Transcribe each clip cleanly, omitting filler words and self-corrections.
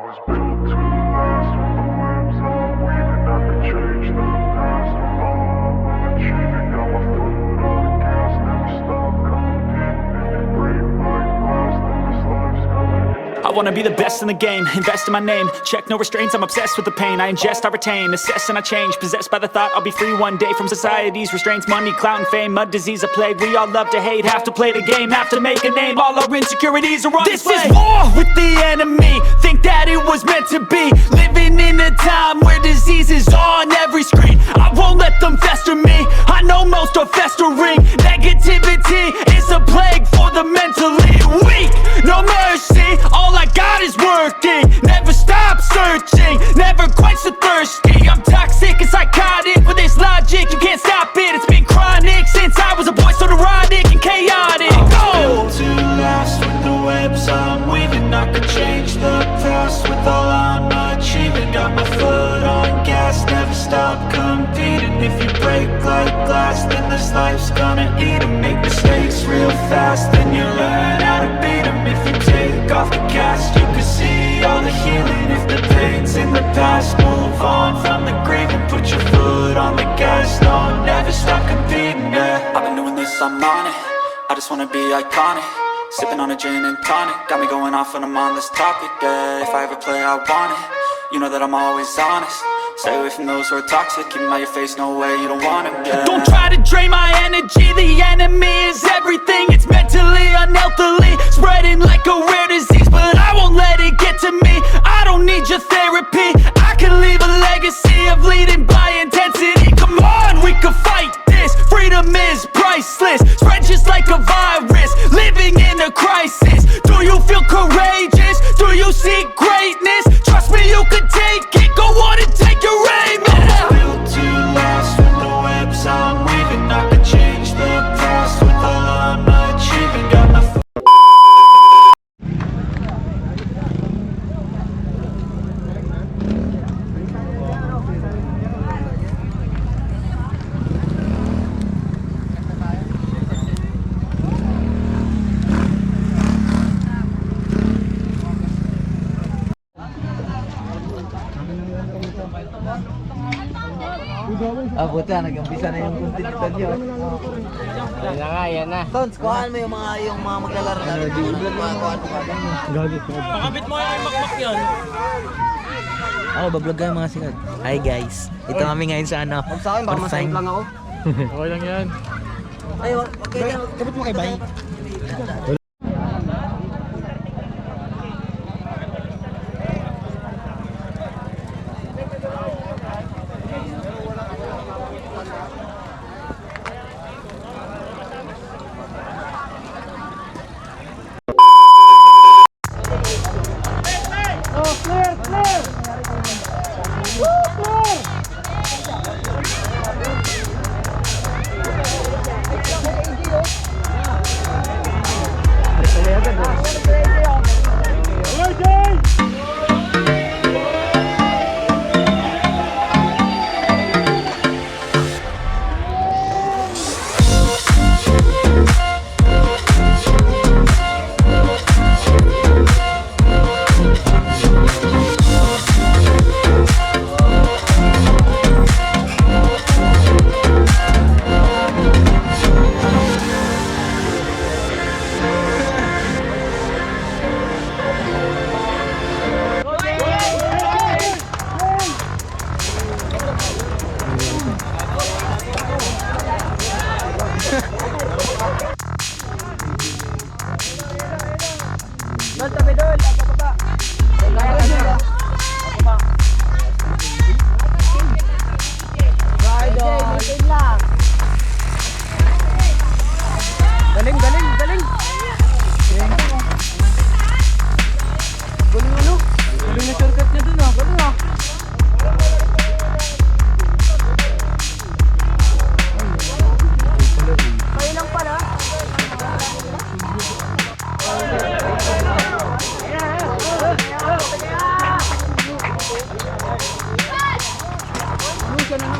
was built to last. With the webs I'm weaving, I could change the past. I'm all I'm achieving, got my foot on the gas. Never stop competing. If you break my glass, then this life's gonna end. I wanna be the best in the game, invest in my name. Check no restraints, I'm obsessed with the pain. I ingest, I retain, assess and I change. Possessed by the thought I'll be free one day from society's restraints. Money, clout and fame, mud, disease, a plague. We all love to hate, have to play the game, have to make a name. All our insecurities are on display. This is war with the enemy, think that it was meant to be. Living in a time where disease is on every screen. I won't let them fester me, I know most are festering. Negativity is a plague for the mentally weak. No mercy, all I got is working. Never stop searching, never quite so thirsty. I'm toxic and psychotic, with this logic, you can't stop it. It's been chronic since I was a boy, so neurotic and chaotic. Built to last, with the webs I'm weaving. I could change the past with all I'm achieving. Got my foot on gas, never stop competing. If you break like glass, then this life's gonna eat 'em. Make mistakes real fast, then you learn how to beat 'em. If you take off the cast, you can see all the healing. If the pain's in the past, move on from the grave and put your foot on the gas. No, never stop competing, yeah. I've been doing this, I'm on it. I just wanna be iconic. Sipping on a gin and tonic, got me going off when I'm on this topic, yeah. If I ever play, I want it. You know that I'm always honest. Stay away from those who are toxic. Keep them out your face, no way, you don't want it, yeah. Don't try to drain my energy. The enemy is everything. It's mentally, unhealthily spreading like a rare disease, but I won't let it get to me. I don't need your therapy. I can leave a legacy of leading by intensity. Come on, we can fight this. Freedom is priceless. Spread just like a virus. Living in a crisis. Do you feel courageous? Do you see greatness? Trust me, you can take it. Go on and take your aim. I was built to last, with the webs I'm weaving. I could change the past with all I'm achieving. Got my buti na, nag-umpisa na yung content nyo. Yan na nga, yan na. Tons, kuhaan mo yung mga maglalaro na rin. Pakabit mo yung makmak yun. Ako, bablog kayo mga sikat. Hi guys, ito kami ngayon sa ano. Huwag sa akin, baka masayang lang ako. Okay lang yan. Ay, okay lang. Kabit mo kay Bay.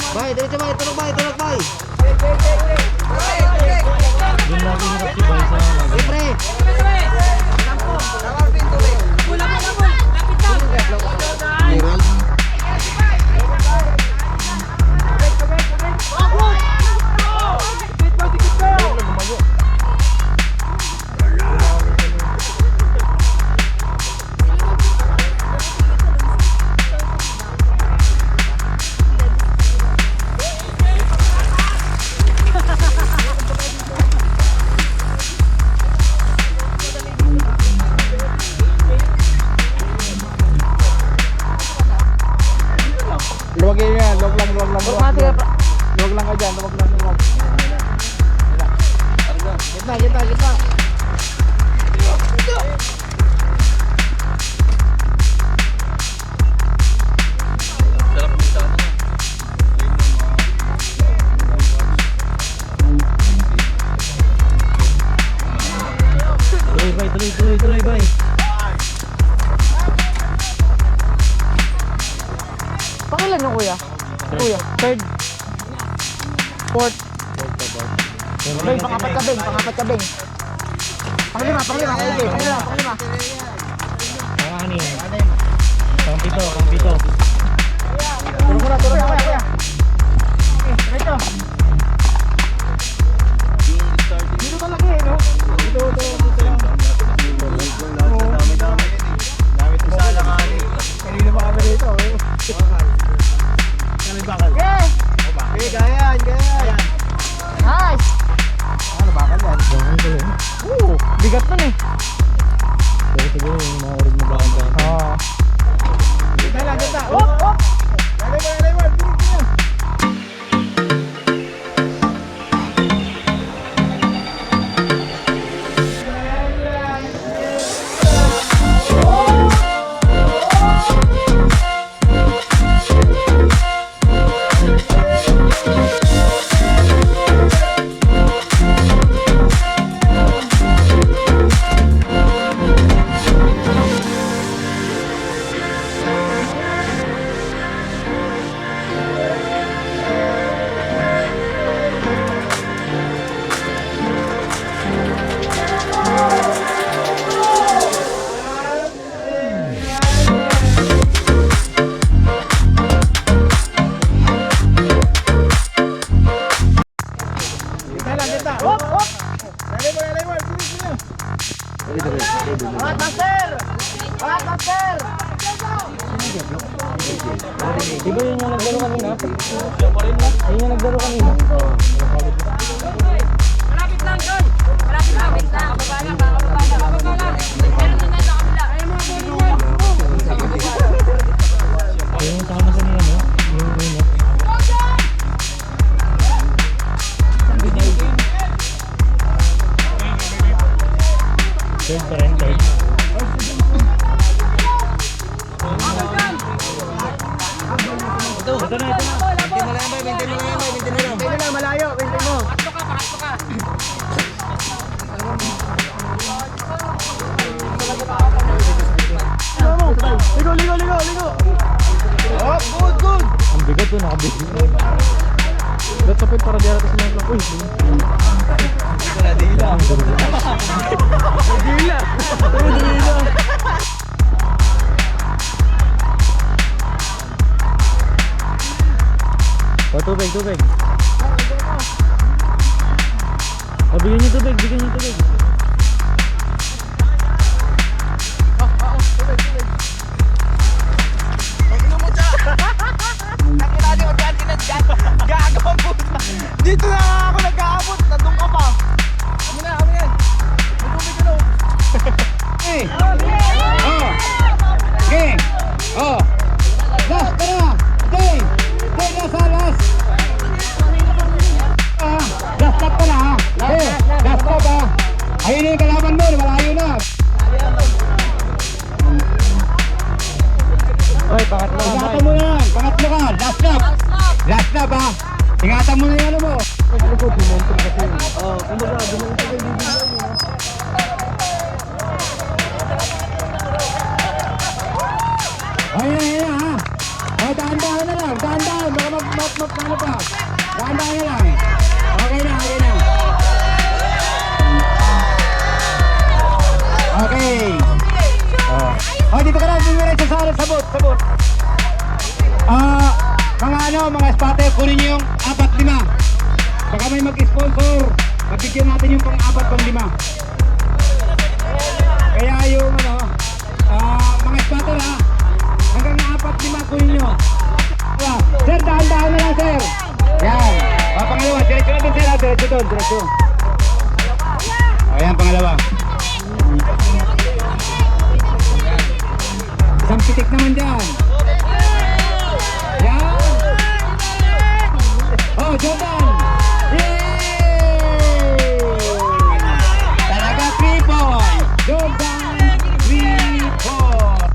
Bay, diretso bay, tulog bay, tulog bay. Doon natin hirap si Bay sa Pre. Luwag lang. Luwag lang ka dyan. Luwag lang. Gitna. Tuloy, bay. Pakilan nyo kuya? Kuya, third. Fourth. Beng, pangapat ka beng. Panglima. Okay, panglima. Panganin. Pang-pito. Turo kuya. Okay, diretso. Dito ka lagi no? Dito lang. Dami to sa alangan. Kanina pa kami dito. Okay! Okay, gaya yan. Nice! Ano bakal yan? Bigat nun eh. Pero siguro yung mga orig na bakal ba? Oo. Ganda. Hop! Lalay mo. Di ba yun yung naglaro kanina? Yun yung naglaro kanina? Malapit lang, John! Malapit lang! Kababa lang! Meron na sa kabila! Ayun mga bowling yan! Yung sama kanina, no? Yung unit. Third pa rin, third. Ito na. Bintay na malayo, bintay mo. Pakatlo ka! Ligo. Oh, good. Ang bigat to, nakabigat. That's a para diyan natin sila. Uy! Dila. Oh, tubig. Oh, bigyan niyo tubig. Dito na ako nag-aabot, nandun ka pa. Amin na. Matubig ka daw. Okay. Last ka na. Okay, nasa last. Last lap ka na ha. Last lap ha. Ayun na yung kalaban mo, malayo na. Oy, pangatlo. Ingatan mo na yan, pangatlo ka, last lap. Last lap ha. Ingatan mo na yung ano mo. Ayun na ha. O, dahan-dahan na lang, dahan-dahan. Baka ano pa. Dahan-dahan na lang. Okay na. Okay. O, dito ka na, dito sa sabot. Mga spotter, kunin niyo yung 4-5. Baka may mag-sponsor. Mabigyan natin yung pang-4, pang-5. Kaya yung mga spotter ha. Hanggang 4-5 kunin nyo. Sir, dahan-dahan na lang, sir. Yan. Pangalawa, diretso natin, sir. Diretso. Ayan, pangalawa. Isang pitik naman dyan. Yan. Jordan! Yay! Talaga 3 points! Jordan, 3 points!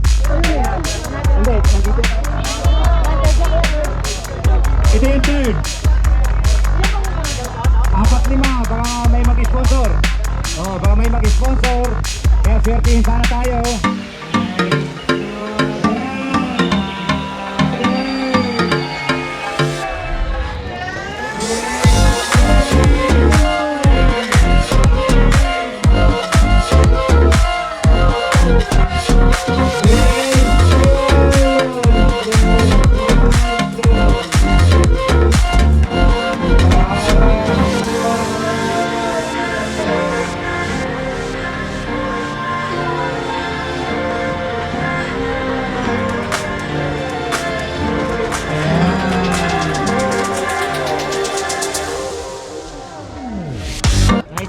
Hindi, nandito. Ito yung third. 4-5, baka may mag-sponsor. Oh, baka may mag-sponsor. Kaya swertihin sana tayo.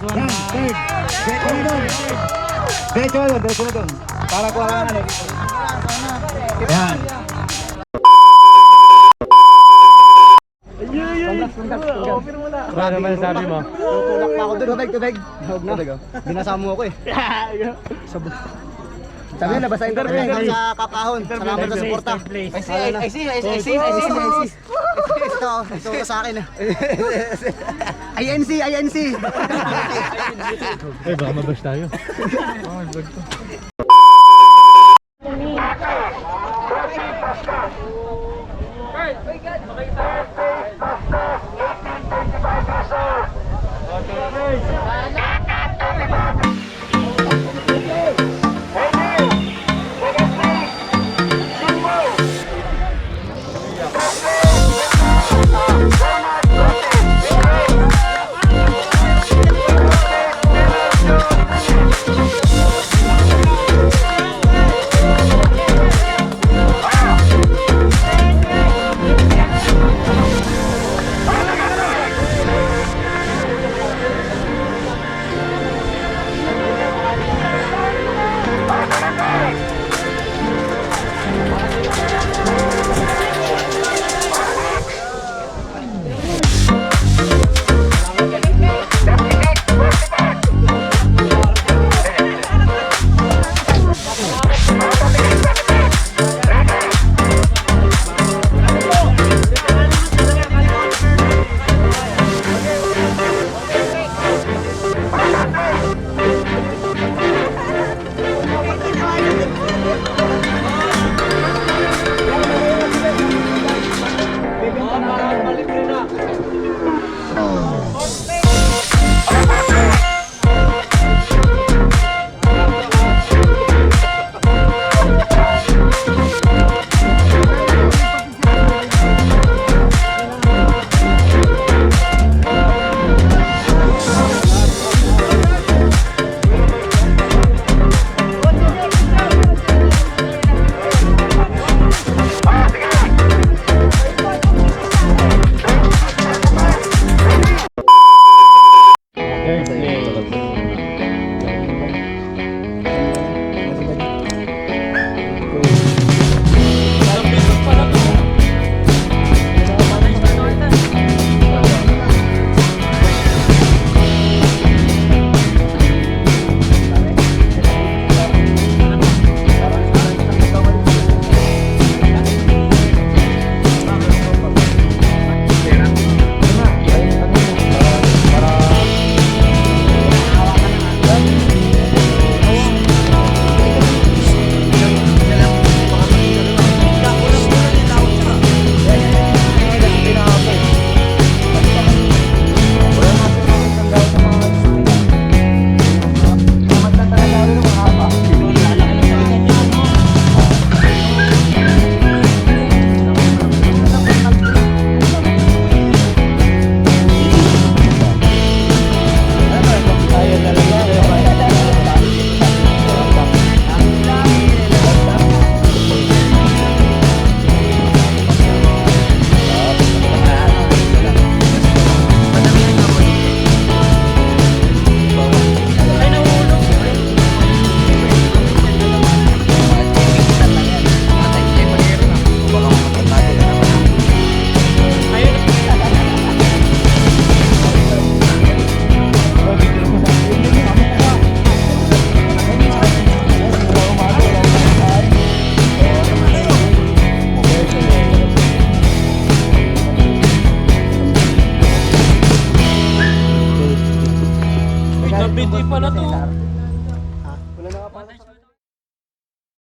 Yan, third. Diretso na doon. Diretso na doon. Para kuha ka na. Yan. Ano naman sabi mo? Tutulak pa ako doon. Tubig. Binasama mo ako eh. Sabi na, basahin ko na sa kakahon. Salamat sa suporta. I see. Ito sa akin. INC. Eh, baka mabash tayo.